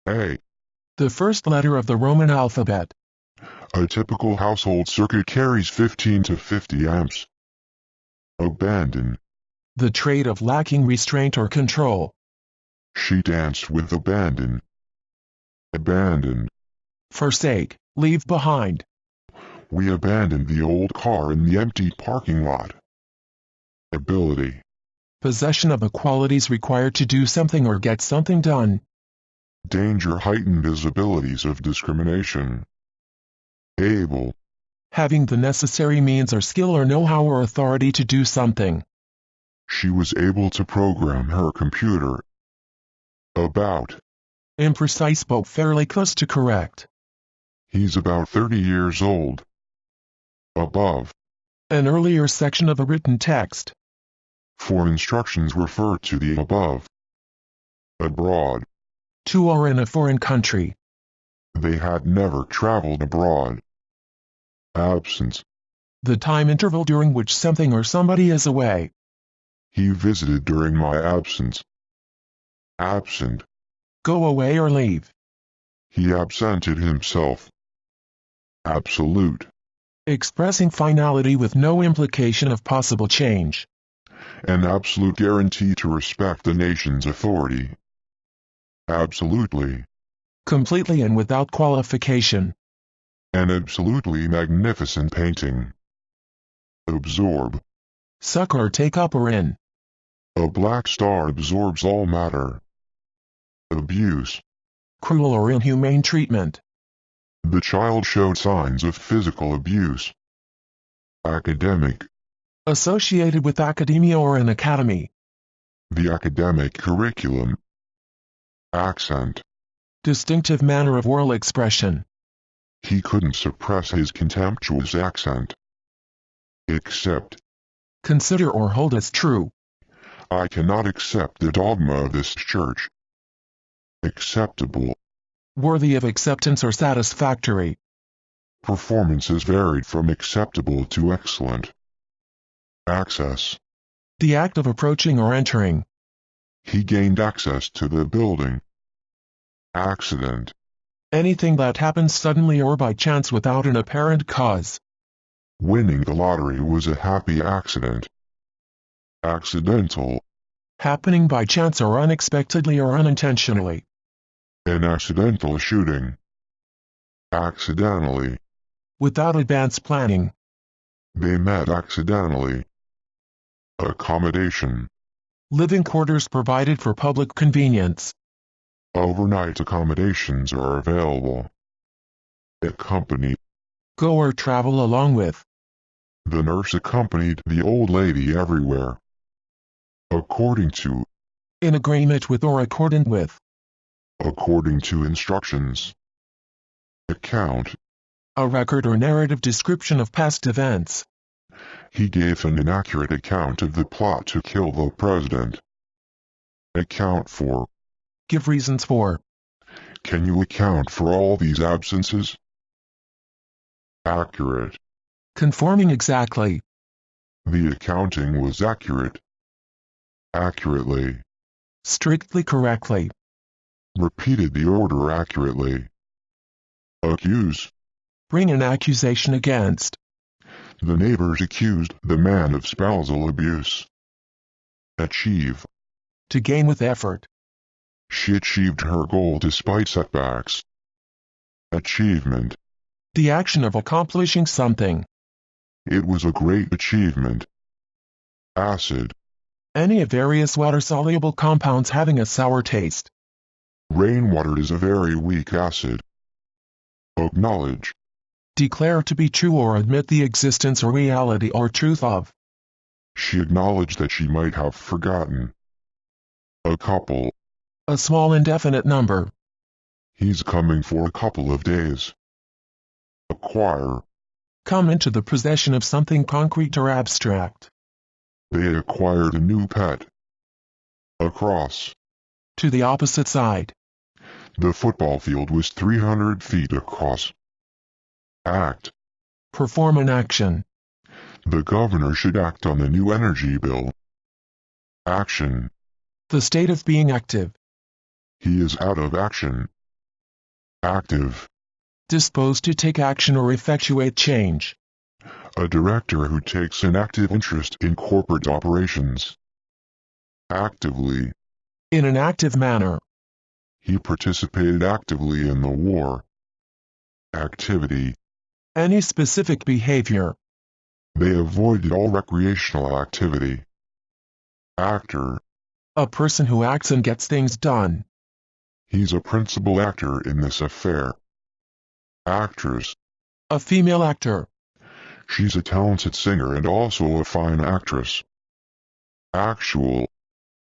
A. The first letter of the Roman alphabet. A typical household circuit carries 15 to 50 amps. Abandon. The trait of lacking restraint or control. She danced with abandon. Abandoned. Forsake, leave behind. We abandoned the old car in the empty parking lot. Ability. Possession of the qualities required to do something or get something done. Danger heightened his abilities of discrimination. Able. Having the necessary means or skill or know-how or authority to do something. She was able to program her computer. About. Imprecise but fairly close to correct. He's about 30 years old. Above. An earlier section of a written text. For instructions refer to the above. Abroad. To or in a foreign country. They had never traveled abroad. Absence. The time interval during which something or somebody is away. He visited during my absence. Absent. Go away or leave. He absented himself. Absolute. Expressing finality with no implication of possible change. An absolute guarantee to respect the nation's authority. Absolutely. Completely and without qualification. An absolutely magnificent painting. Absorb. Suck or take up or in. A black star absorbs all matter. Abuse. Cruel or inhumane treatment. The child showed signs of physical abuse. Academic. Associated with academia or an academy. The academic curriculum. Accent. Distinctive manner of oral expression. He couldn't suppress his contemptuous accent. Accept. Consider or hold as true. I cannot accept the dogma of this church. Acceptable. Worthy of acceptance or satisfactory. Performances varied from acceptable to excellent. Access. The act of approaching or entering. He gained access to the building. Accident. Anything that happens suddenly or by chance without an apparent cause. Winning the lottery was a happy accident. Accidental. Happening by chance or unexpectedly or unintentionally. An accidental shooting. Accidentally. Without advance planning. They met accidentally. Accommodation. Living quarters provided for public convenience. Overnight accommodations are available. Accompany. Go or travel along with. The nurse accompanied the old lady everywhere. According to. In agreement with or accordant with. According to instructions. Account. A record or narrative description of past events. He gave an inaccurate account of the plot to kill the president. Account for. Give reasons for. Can you account for all these absences? Accurate. Conforming exactly. The accounting was accurate. Accurately. Strictly correctly. Repeated the order accurately. Accuse. Bring an accusation against. The neighbors accused the man of spousal abuse. Achieve. To gain with effort. She achieved her goal despite setbacks. Achievement. The action of accomplishing something. It was a great achievement. Acid. Any of various water-soluble compounds having a sour taste. Rainwater is a very weak acid. Acknowledge. Declare to be true or admit the existence or reality or truth of. She acknowledged that she might have forgotten. A couple. A small indefinite number. He's coming for a couple of days. Acquire. Come into the possession of something concrete or abstract. They acquired a new pet. Across. To the opposite side. The football field was 300 feet across. Act. Perform an action. The governor should act on the new energy bill. Action. The state of being active. He is out of action. Active. Disposed to take action or effectuate change. A director who takes an active interest in corporate operations. Actively. In an active manner. He participated actively in the war. Activity. Any specific behavior. They avoided all recreational activity. Actor. A person who acts and gets things done. He's a principal actor in this affair. Actress. A female actor. She's a talented singer and also a fine actress. Actual.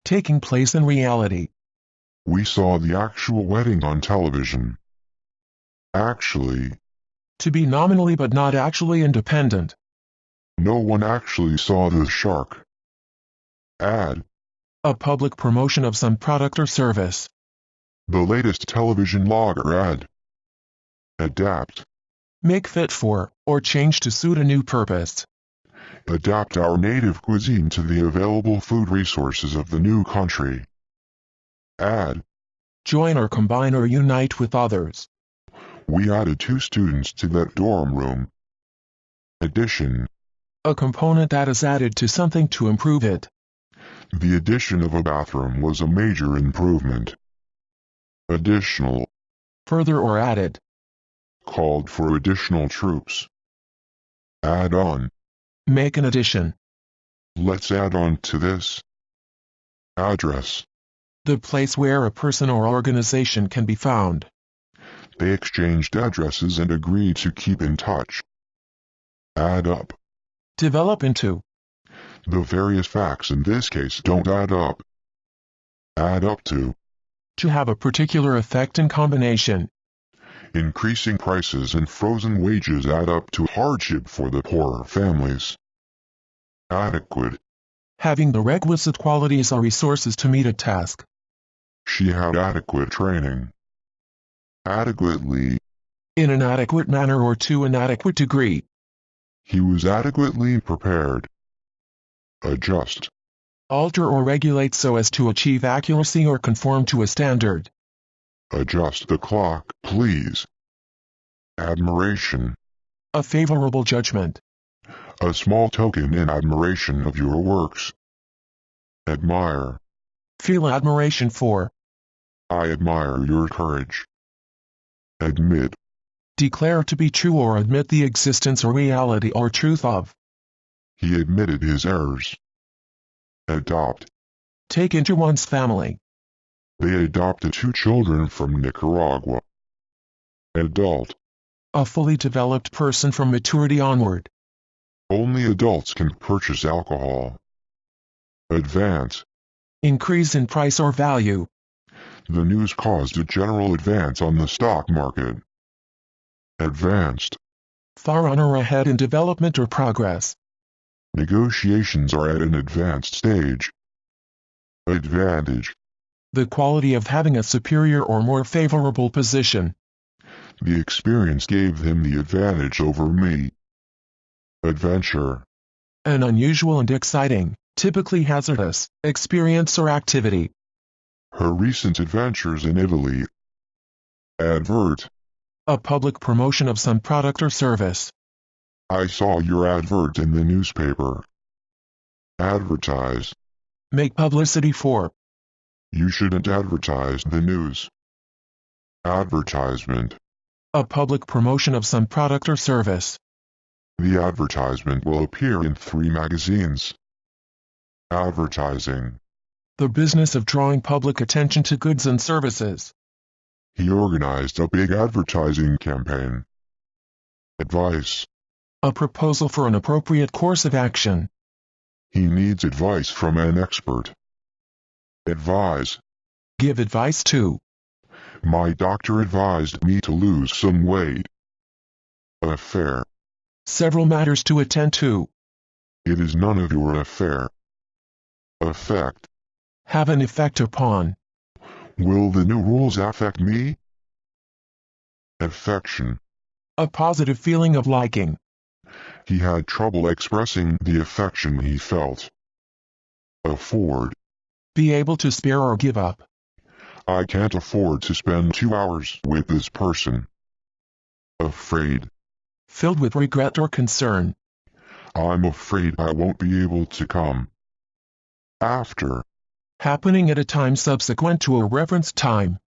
Taking place in reality. We saw the actual wedding on television. Actually. To be nominally but not actually independent. No one actually saw the shark. Ad. A public promotion of some product or service. The latest television lager ad. Adapt. Make fit for, or change to suit a new purpose. Adapt our native cuisine to the available food resources of the new country. Add. Join or combine or unite with others. We added 2 students to that dorm room. Addition. A component that is added to something to improve it. The addition of a bathroom was a major improvement. Additional. Further or added. Called for additional troops. Add on. Make an addition. Let's add on to this. Address. The place where a person or organization can be found. They exchanged addresses and agreed to keep in touch. Add up. Develop into. The various facts in this case don't add up. Add up to. To have a particular effect in combination. Increasing prices and frozen wages add up to hardship for the poorer families. Adequate. Having the requisite qualities or resources to meet a task. She had adequate training. Adequately. In an adequate manner or to an adequate degree. He was adequately prepared. Adjust. Alter or regulate so as to achieve accuracy or conform to a standard. Adjust the clock, please. Admiration. A favorable judgment. A small token in admiration of your works. Admire. Feel admiration for. I admire your courage. Admit. Declare to be true or admit the existence or reality or truth of. He admitted his errors. Adopt. Take into one's family. They adopted 2 children from Nicaragua. Adult. A fully developed person from maturity onward. Only adults can purchase alcohol. Advance. Increase in price or value. The news caused a general advance on the stock market. Advanced. Far on or ahead in development or progress. Negotiations are at an advanced stage. Advantage. The quality of having a superior or more favorable position. The experience gave him the advantage over me. Adventure. An unusual and exciting, typically hazardous, experience or activity. Her recent adventures in Italy. Advert. A public promotion of some product or service. I saw your advert in the newspaper. Advertise. Make publicity for. You shouldn't advertise the news. Advertisement. A public promotion of some product or service. The advertisement will appear in 3 magazines. Advertising. The business of drawing public attention to goods and services. He organized a big advertising campaign. Advice. A proposal for an appropriate course of action. He needs advice from an expert. Advise. Give advice to. My doctor advised me to lose some weight. Affair. Several matters to attend to. It is none of your affair. Effect. Have an effect upon. Will the new rules affect me? Affection. A positive feeling of liking. He had trouble expressing the affection he felt. Afford. Be able to spare or give up. I can't afford to spend 2 hours with this person. Afraid. Filled with regret or concern. I'm afraid I won't be able to come. After. Happening at a time subsequent to a referenced time.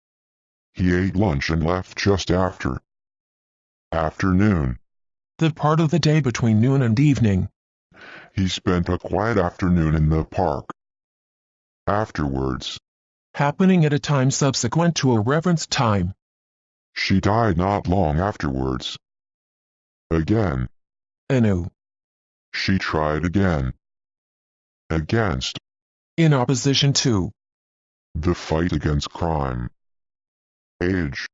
He ate lunch and left just after. Afternoon. The part of the day between noon and evening. He spent a quiet afternoon in the park. Afterwards. Happening at a time subsequent to a referenced time. She died not long afterwards. Again. Anew. She tried again. Against. In opposition to. The fight against crime. Age.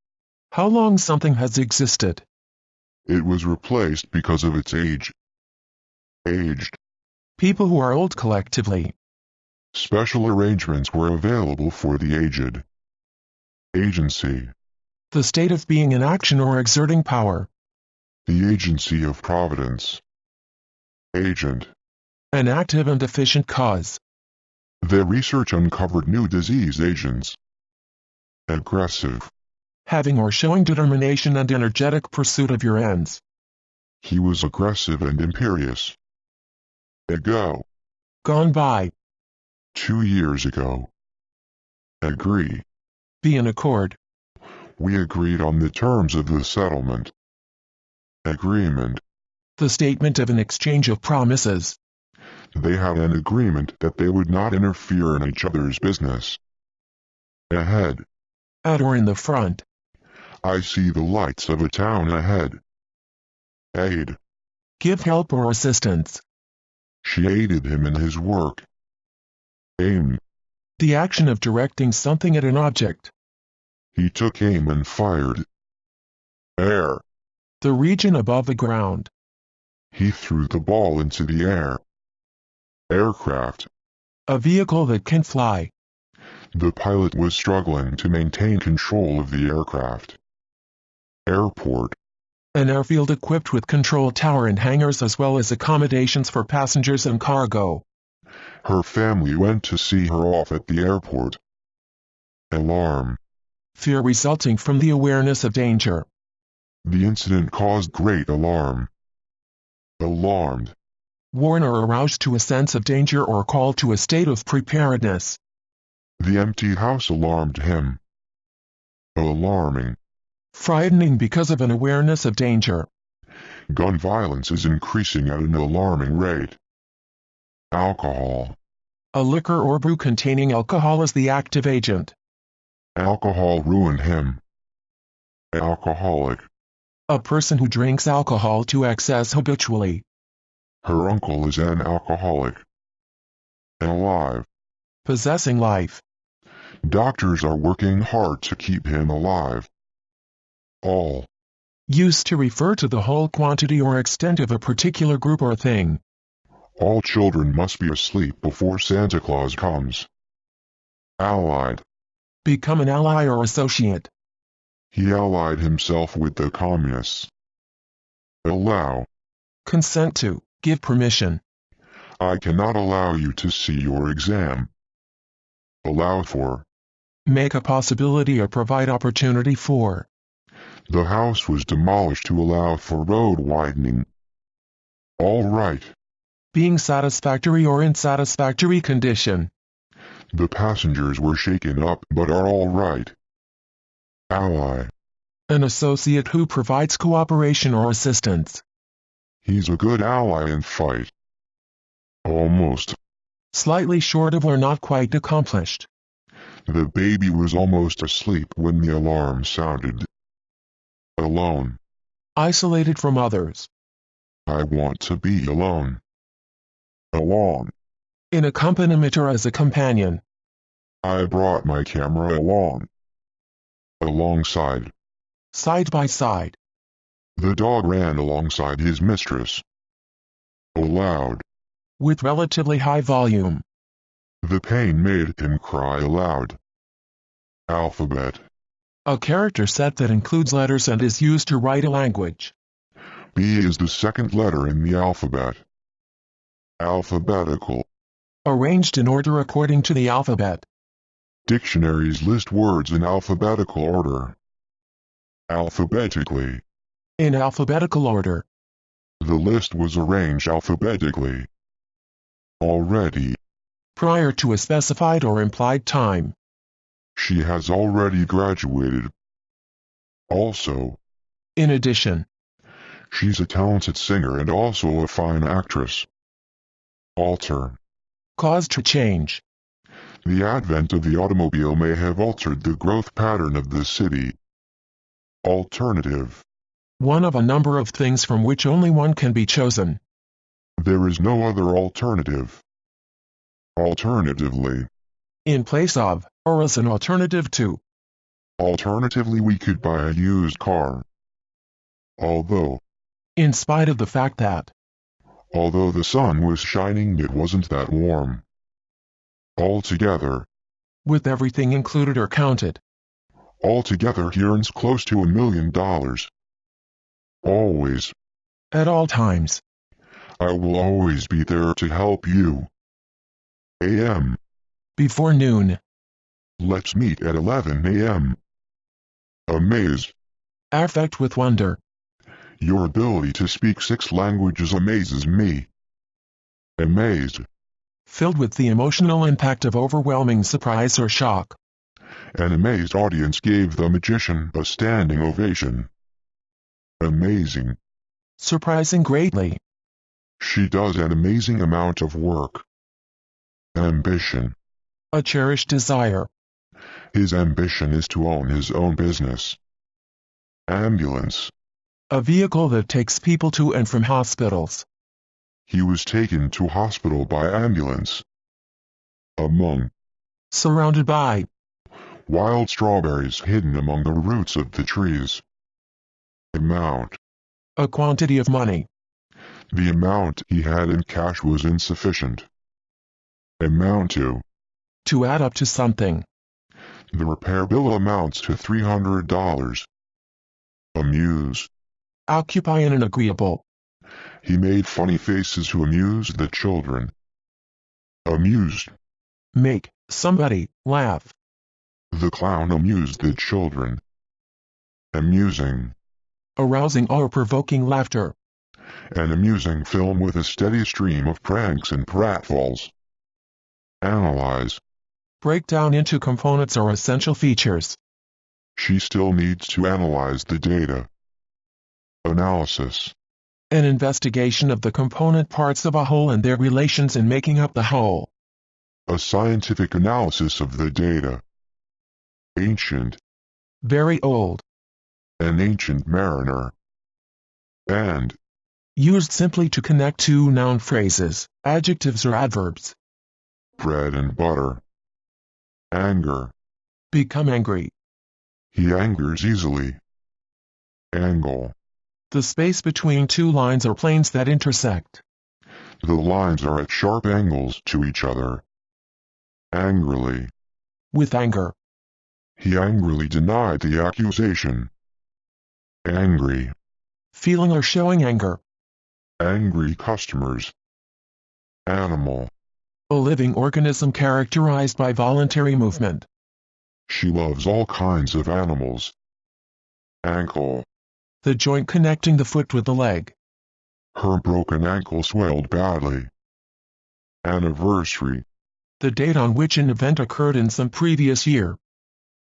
How long something has existed. It was replaced because of its age. Aged. People who are old collectively. Special arrangements were available for the aged. Agency. The state of being in action or exerting power. The agency of providence. Agent. An active and efficient cause. Their research uncovered new disease agents. Aggressive. Having or showing determination and energetic pursuit of your ends. He was aggressive and imperious. Ago. Gone by. 2 years ago. Agree. Be in accord. We agreed on the terms of the settlement. Agreement. The statement of an exchange of promises. They had an agreement that they would not interfere in each other's business. Ahead. At or in the front. I see the lights of a town ahead. Aid. Give help or assistance. She aided him in his work. Aim. The action of directing something at an object. He took aim and fired. Air. The region above the ground. He threw the ball into the air. Aircraft. A vehicle that can fly. The pilot was struggling to maintain control of the aircraft. Airport. An airfield equipped with control tower and hangars as well as accommodations for passengers and cargo. Her family went to see her off at the airport. Alarm. Fear resulting from the awareness of danger. The incident caused great alarm. Alarmed. Warn or arouse to a sense of danger or call to a state of preparedness. The empty house alarmed him. Alarming. Frightening because of an awareness of danger. Gun violence is increasing at an alarming rate. Alcohol. A liquor or brew containing alcohol is the active agent. Alcohol ruined him. Alcoholic. A person who drinks alcohol to excess habitually. Her uncle is an alcoholic. Alive. Possessing life. Doctors are working hard to keep him alive. All. Used to refer to the whole quantity or extent of a particular group or thing. All children must be asleep before Santa Claus comes. Allied. Become an ally or associate. He allied himself with the communists. Allow. Consent to, give permission. I cannot allow you to see your exam. Allow for. Make a possibility or provide opportunity for. The house was demolished to allow for road widening. All right. Being satisfactory or in satisfactory condition. The passengers were shaken up but are all right. Ally. An associate who provides cooperation or assistance. He's a good ally in fight. Almost. Slightly short of or not quite accomplished. The baby was almost asleep when the alarm sounded. Alone. Isolated from others. I want to be alone. Along. In accompaniment or as a companion. I brought my camera along. Alongside. Side by side. The dog ran alongside his mistress. Aloud. With relatively high volume. The pain made him cry aloud. Alphabet. A character set that includes letters and is used to write a language. B is the second letter in the alphabet. Alphabetical. Arranged in order according to the alphabet. Dictionaries list words in alphabetical order. Alphabetically. In alphabetical order. The list was arranged alphabetically. Already. Prior to a specified or implied time. She has already graduated. Also. In addition. She's a talented singer and also a fine actress. Alter. Cause to change. The advent of the automobile may have altered the growth pattern of the city. Alternative. One of a number of things from which only one can be chosen. There is no other alternative. Alternatively. In place of, or as an alternative to. Alternatively, we could buy a used car. Although. In spite of the fact that. Although the sun was shining, it wasn't that warm. Altogether. With everything included or counted. Altogether he earns close to $1 million. Always. At all times. I will always be there to help you. A.M. Before noon. Let's meet at 11 a.m. Amaze. Affect with wonder. Your ability to speak 6 languages amazes me. Amazed. Filled with the emotional impact of overwhelming surprise or shock. An amazed audience gave the magician a standing ovation. Amazing. Surprising greatly. She does an amazing amount of work. Ambition. A cherished desire. His ambition is to own his own business. Ambulance. A vehicle that takes people to and from hospitals. He was taken to hospital by ambulance. Among. Surrounded by. Wild strawberries hidden among the roots of the trees. Amount. A quantity of money. The amount he had in cash was insufficient. Amount to. To add up to something. The repair bill amounts to $300. Amuse. Occupy in an agreeable. He made funny faces to amuse the children. Amused. Make somebody laugh. The clown amused the children. Amusing. Arousing or provoking laughter. An amusing film with a steady stream of pranks and pratfalls. Analyze. Break down into components or essential features. She still needs to analyze the data. Analysis. An investigation of the component parts of a whole and their relations in making up the whole. A scientific analysis of the data. Ancient. Very old. An ancient mariner. And. Used simply to connect two noun phrases, adjectives or adverbs. Bread and butter. Anger. Become angry. He angers easily. Angle. The space between two lines or planes that intersect. The lines are at sharp angles to each other. Angrily. With anger. He angrily denied the accusation. Angry. Feeling or showing anger. Angry customers. Animal. A living organism characterized by voluntary movement. She loves all kinds of animals. Ankle. The joint connecting the foot with the leg. Her broken ankle swelled badly. Anniversary. The date on which an event occurred in some previous year.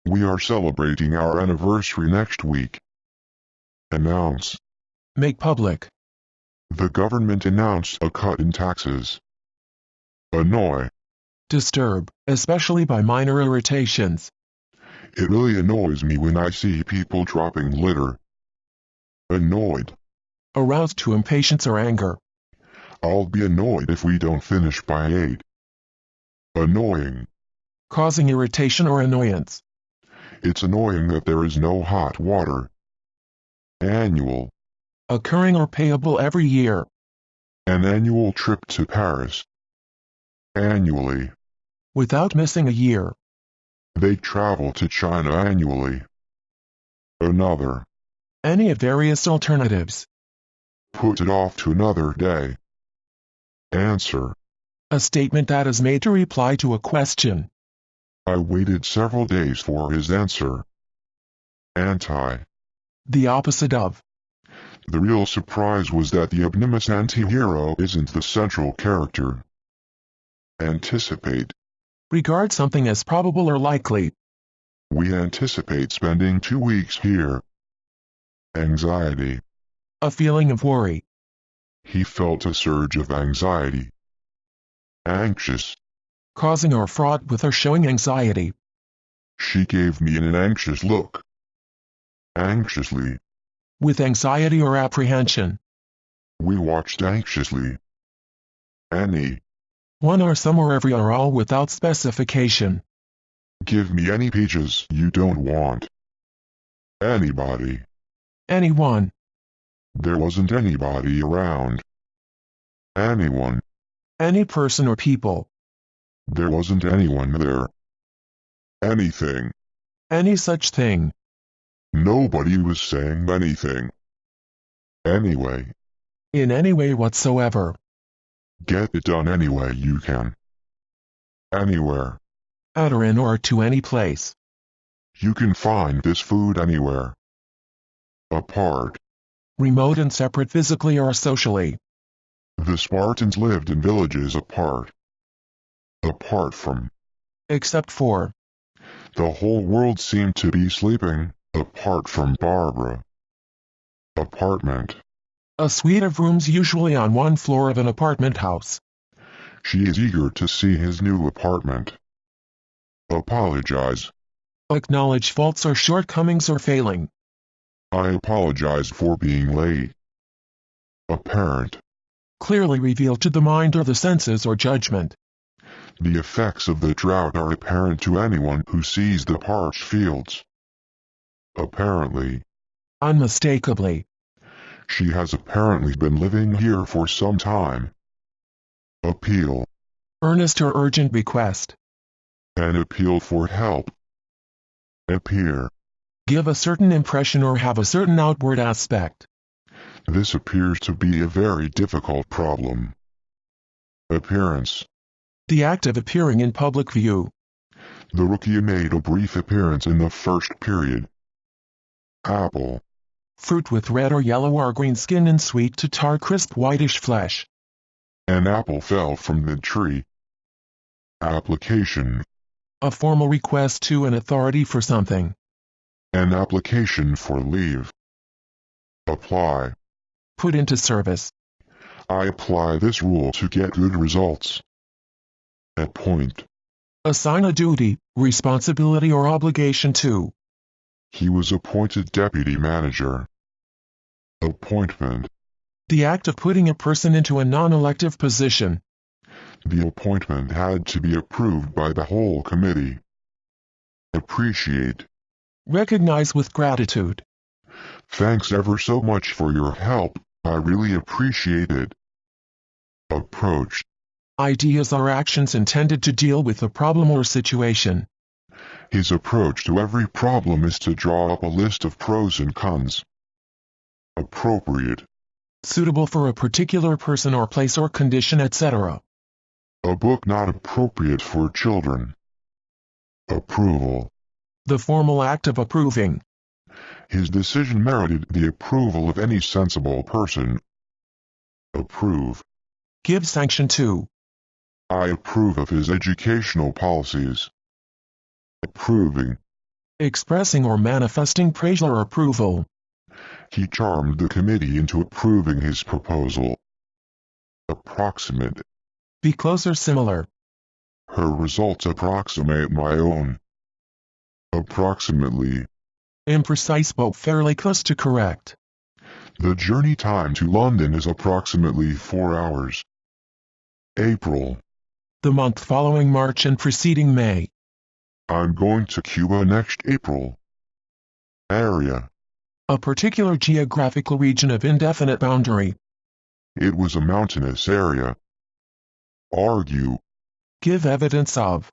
We are celebrating our anniversary next week. Announce. Make public. The government announced a cut in taxes. Annoy. Disturb, especially by minor irritations. It really annoys me when I see people dropping litter. Annoyed. Aroused to impatience or anger. I'll be annoyed if we don't finish by 8. Annoying. Causing irritation or annoyance. It's annoying that there is no hot water. Annual. Occurring or payable every year. An annual trip to Paris. Annually. Without missing a year. They travel to China annually. Another. Any of various alternatives. Put it off to another day. Answer. A statement that is made to reply to a question. I waited several days for his answer. Anti. The opposite of. The real surprise was that the obnoxious anti-hero isn't the central character. Anticipate. Regard something as probable or likely. We anticipate spending 2 weeks here. Anxiety. A feeling of worry. He felt a surge of anxiety. Anxious. Causing or fraught with or showing anxiety. She gave me an anxious look. Anxiously. With anxiety or apprehension. We watched anxiously. Any. One or some or every or all without specification. Give me any pages you don't want. Anybody. Anyone. There wasn't anybody around. Anyone. Any person or people. There wasn't anyone there. Anything. Any such thing. Nobody was saying anything. Anyway. In any way whatsoever. Get it done any way you can. Anywhere. At or in or to any place. You can find this food anywhere. Apart. Remote and separate physically or socially. The Spartans lived in villages apart. Apart from. Except for. The whole world seemed to be sleeping, apart from Barbara. Apartment. A suite of rooms usually on one floor of an apartment house. She is eager to see his new apartment. Apologize. Acknowledge faults or shortcomings or failing. I apologize for being late. Apparent. Clearly revealed to the mind or the senses or judgment. The effects of the drought are apparent to anyone who sees the parched fields. Apparently. Unmistakably. She has apparently been living here for some time. Appeal. Earnest or urgent request. An appeal for help. Appear. Give a certain impression or have a certain outward aspect. This appears to be a very difficult problem. Appearance. The act of appearing in public view. The rookie made a brief appearance in the first period. Apple. Fruit with red or yellow or green skin and sweet to tart crisp whitish flesh. An apple fell from the tree. Application. A formal request to an authority for something. An application for leave. Apply. Put into service. I apply this rule to get good results. Appoint. Assign a duty, responsibility or obligation to. He was appointed deputy manager. Appointment. The act of putting a person into a non-elective position. The appointment had to be approved by the whole committee. Appreciate. Recognize with gratitude. Thanks ever so much for your help, I really appreciate it. Approach. Ideas are actions intended to deal with a problem or situation. His approach to every problem is to draw up a list of pros and cons. Appropriate. Suitable for a particular person or place or condition, etc. A book not appropriate for children. Approval. The formal act of approving. His decision merited the approval of any sensible person. Approve. Give sanction to. I approve of his educational policies. Approving. Expressing or manifesting praise or approval. He charmed the committee into approving his proposal. Approximate. Be close or similar. Her results approximate my own. Approximately. Imprecise but fairly close to correct. The journey time to London is approximately 4 hours. April. The month following March and preceding May. I'm going to Cuba next April. Area. A particular geographical region of indefinite boundary. It was a mountainous area. Argue. Give evidence of.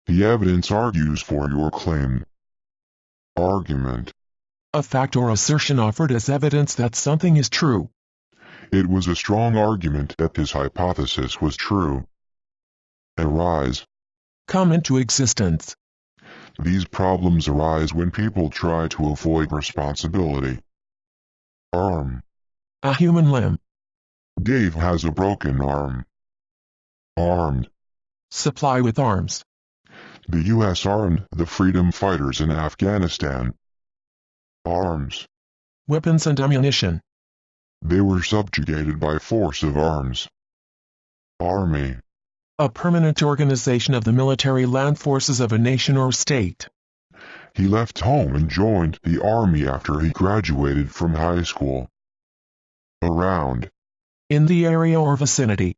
The evidence argues for your claim. Argument. A fact or assertion offered as evidence that something is true. It was a strong argument that this hypothesis was true. Arise. come into existence. These problems arise when people try to avoid responsibility. Arm. A human limb. Dave has a broken arm. Armed. Supply with arms. The U.S. armed the freedom fighters in Afghanistan. Arms. Weapons and ammunition. They were subjugated by force of arms. Army. A permanent organization of the military land forces of a nation or state. He left home and joined the army after he graduated from high school. Around. In the area or vicinity.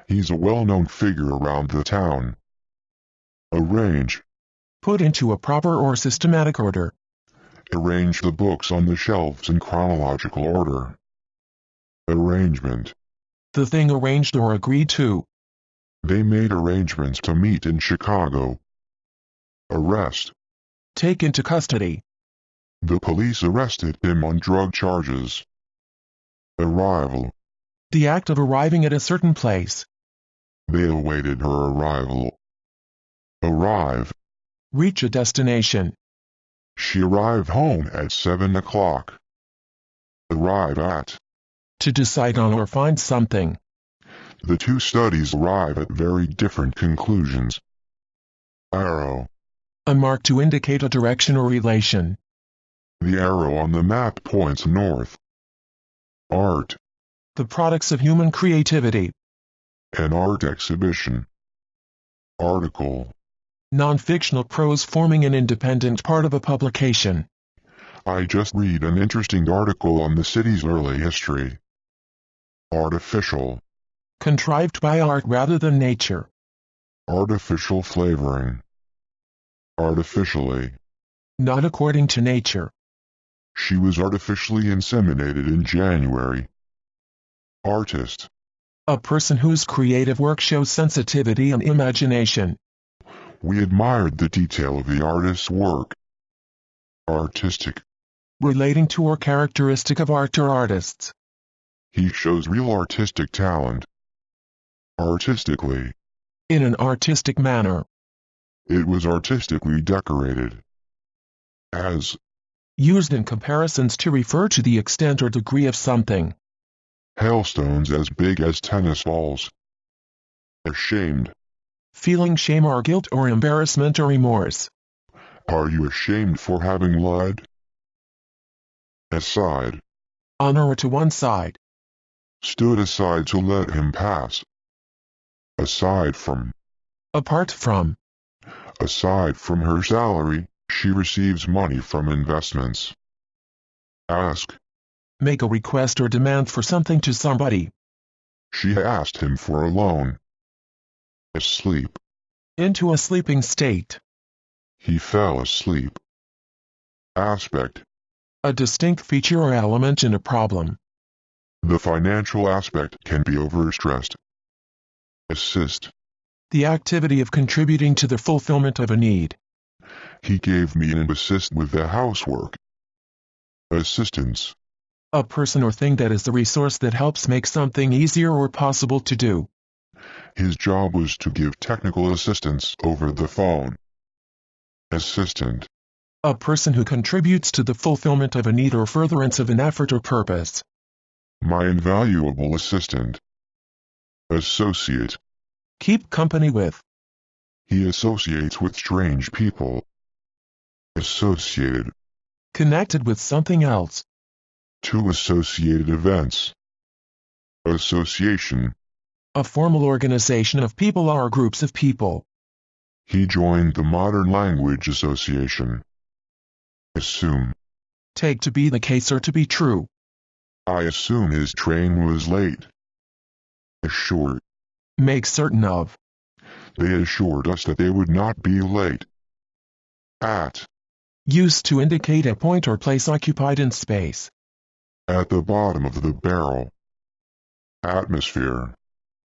He's a well-known figure around the town. Arrange. Put into a proper or systematic order. Arrange the books on the shelves in chronological order. Arrangement. The thing arranged or agreed to. They made arrangements to meet in Chicago. Arrest. Take into custody. The police arrested him on drug charges. Arrival. The act of arriving at a certain place. They awaited her arrival. Arrive. Reach a destination. She arrived home at 7 o'clock. Arrive at. To decide on or find something. The two studies arrive at very different conclusions. Arrow. A mark to indicate a direction or relation. The arrow on the map points north. Art. The products of human creativity. An art exhibition. Article. Non-fictional prose forming an independent part of a publication. I just read an interesting article on the city's early history. Artificial. Contrived by art rather than nature. Artificial flavoring. Artificially. Not according to nature. She was artificially inseminated in January. Artist. A person whose creative work shows sensitivity and imagination. We admired the detail of the artist's work. Artistic. Relating to or characteristic of art or artists. He shows real artistic talent. Artistically. In an artistic manner. It was artistically decorated. As. Used in comparisons to refer to the extent or degree of something. Hailstones as big as tennis balls. Ashamed. Feeling shame or guilt or embarrassment or remorse. Are you ashamed for having lied? Aside. On or to one side. Stood aside to let him pass. Aside from. Apart from. Aside from her salary, she receives money from investments. Ask. Make a request or demand for something to somebody. She asked him for a loan. Asleep. Into a sleeping state. He fell asleep. Aspect. A distinct feature or element in a problem. The financial aspect can be overstressed. Assist. The activity of contributing to the fulfillment of a need. He gave me an assist with the housework. Assistance. A person or thing that is the resource that helps make something easier or possible to do. His job was to give technical assistance over the phone. Assistant. A person who contributes to the fulfillment of a need or furtherance of an effort or purpose. My invaluable assistant. Associate. Keep company with. He associates with strange people. Associated. Connected with something else. Two associated events. Association. A formal organization of people or groups of people. He joined the Modern Language Association. Assume. Take to be the case or to be true. I assume his train was late. Assure. Make certain of. They assured us that they would not be late. At. Used to indicate a point or place occupied in space. At the bottom of the barrel. Atmosphere.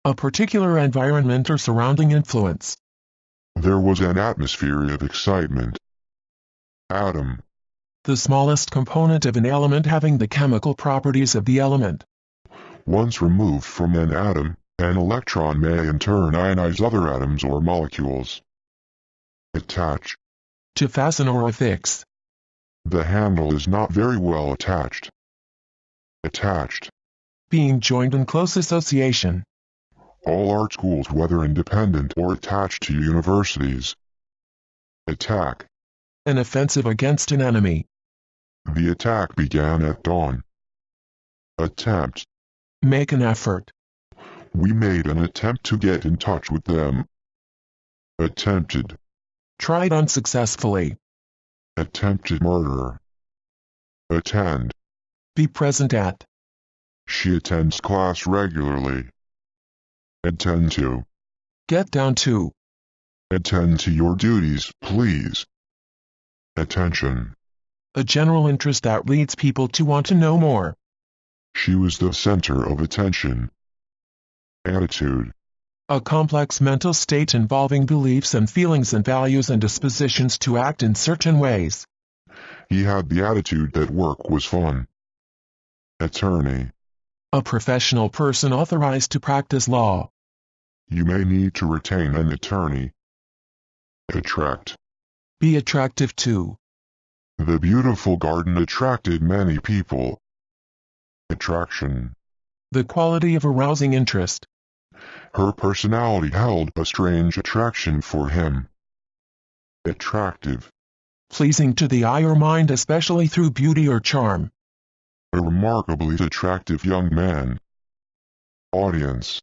A particular environment or surrounding influence. There was an atmosphere of excitement. Atom. The smallest component of an element having the chemical properties of the element. Once removed from an atom, an electron may in turn ionize other atoms or molecules. attach. To fasten or affix. The handle is not very well attached. Attached. Being joined in close association. All art schools, whether independent or attached to universities. Attack. An offensive against an enemy. The attack began at dawn. Attempt. Make an effort. We made an attempt to get in touch with them. Attempted. Tried unsuccessfully. Attempted murder. Attend. Be present at. She attends class regularly. Attend to. Get down to. Attend to your duties, please. Attention. A general interest that leads people to want to know more. She was the center of attention. Attitude. A complex mental state involving beliefs and feelings and values and dispositions to act in certain ways. He had the attitude that work was fun. Attorney. A professional person authorized to practice law. You may need to retain an attorney. Attract. Be attractive to. The beautiful garden attracted many people. Attraction. The quality of arousing interest. Her personality held a strange attraction for him. Attractive. Pleasing to the eye or mind, especially through beauty or charm. A remarkably attractive young man. Audience.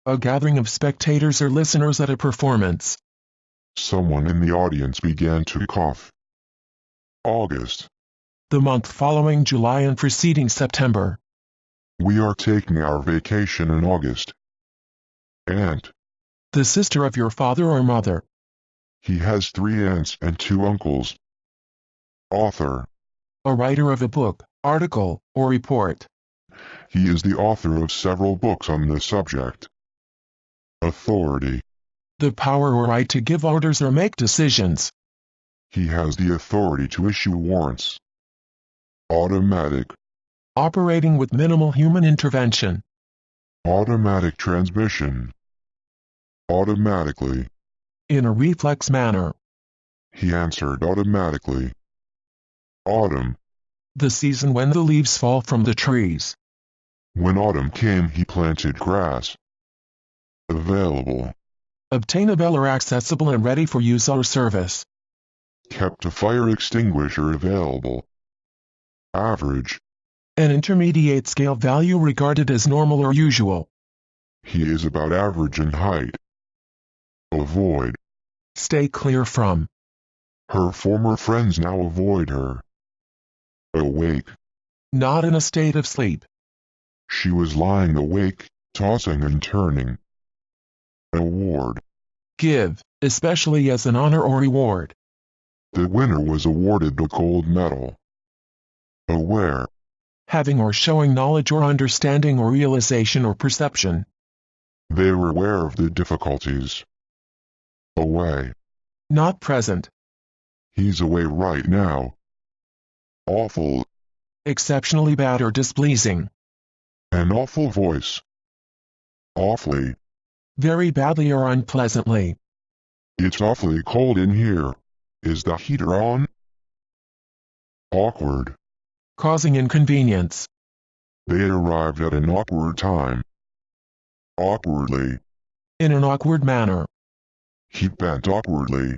A gathering of spectators or listeners at a performance. Someone in the audience began to cough. August. The month following July and preceding September. We are taking our vacation in August. Aunt. The sister of your father or mother. He has 3 aunts and 2 uncles. Author. A writer of a book, article, or report. He is the author of several books on the subject. Authority. The power or right to give orders or make decisions. He has the authority to issue warrants. Automatic. Operating with minimal human intervention. Automatic transmission. Automatically. In a reflex manner. He answered automatically. Autumn. The season when the leaves fall from the trees. When autumn came, he planted grass. Available. Obtainable or accessible and ready for use or service. Kept a fire extinguisher available. Average. An intermediate scale value regarded as normal or usual. He is about average in height. Avoid. Stay clear from. Her former friends now avoid her. Awake. Not in a state of sleep. She was lying awake, tossing and turning. Award. Give, especially as an honor or reward. The winner was awarded a gold medal. Aware. Having or showing knowledge or understanding or realization or perception. They were aware of the difficulties. Away. Not present. He's away right now. Awful. Exceptionally bad or displeasing. An awful voice. Awfully. Very badly or unpleasantly. It's awfully cold in here. Is the heater on? Awkward. Causing inconvenience. They arrived at an awkward time. Awkwardly. In an awkward manner. He bent awkwardly.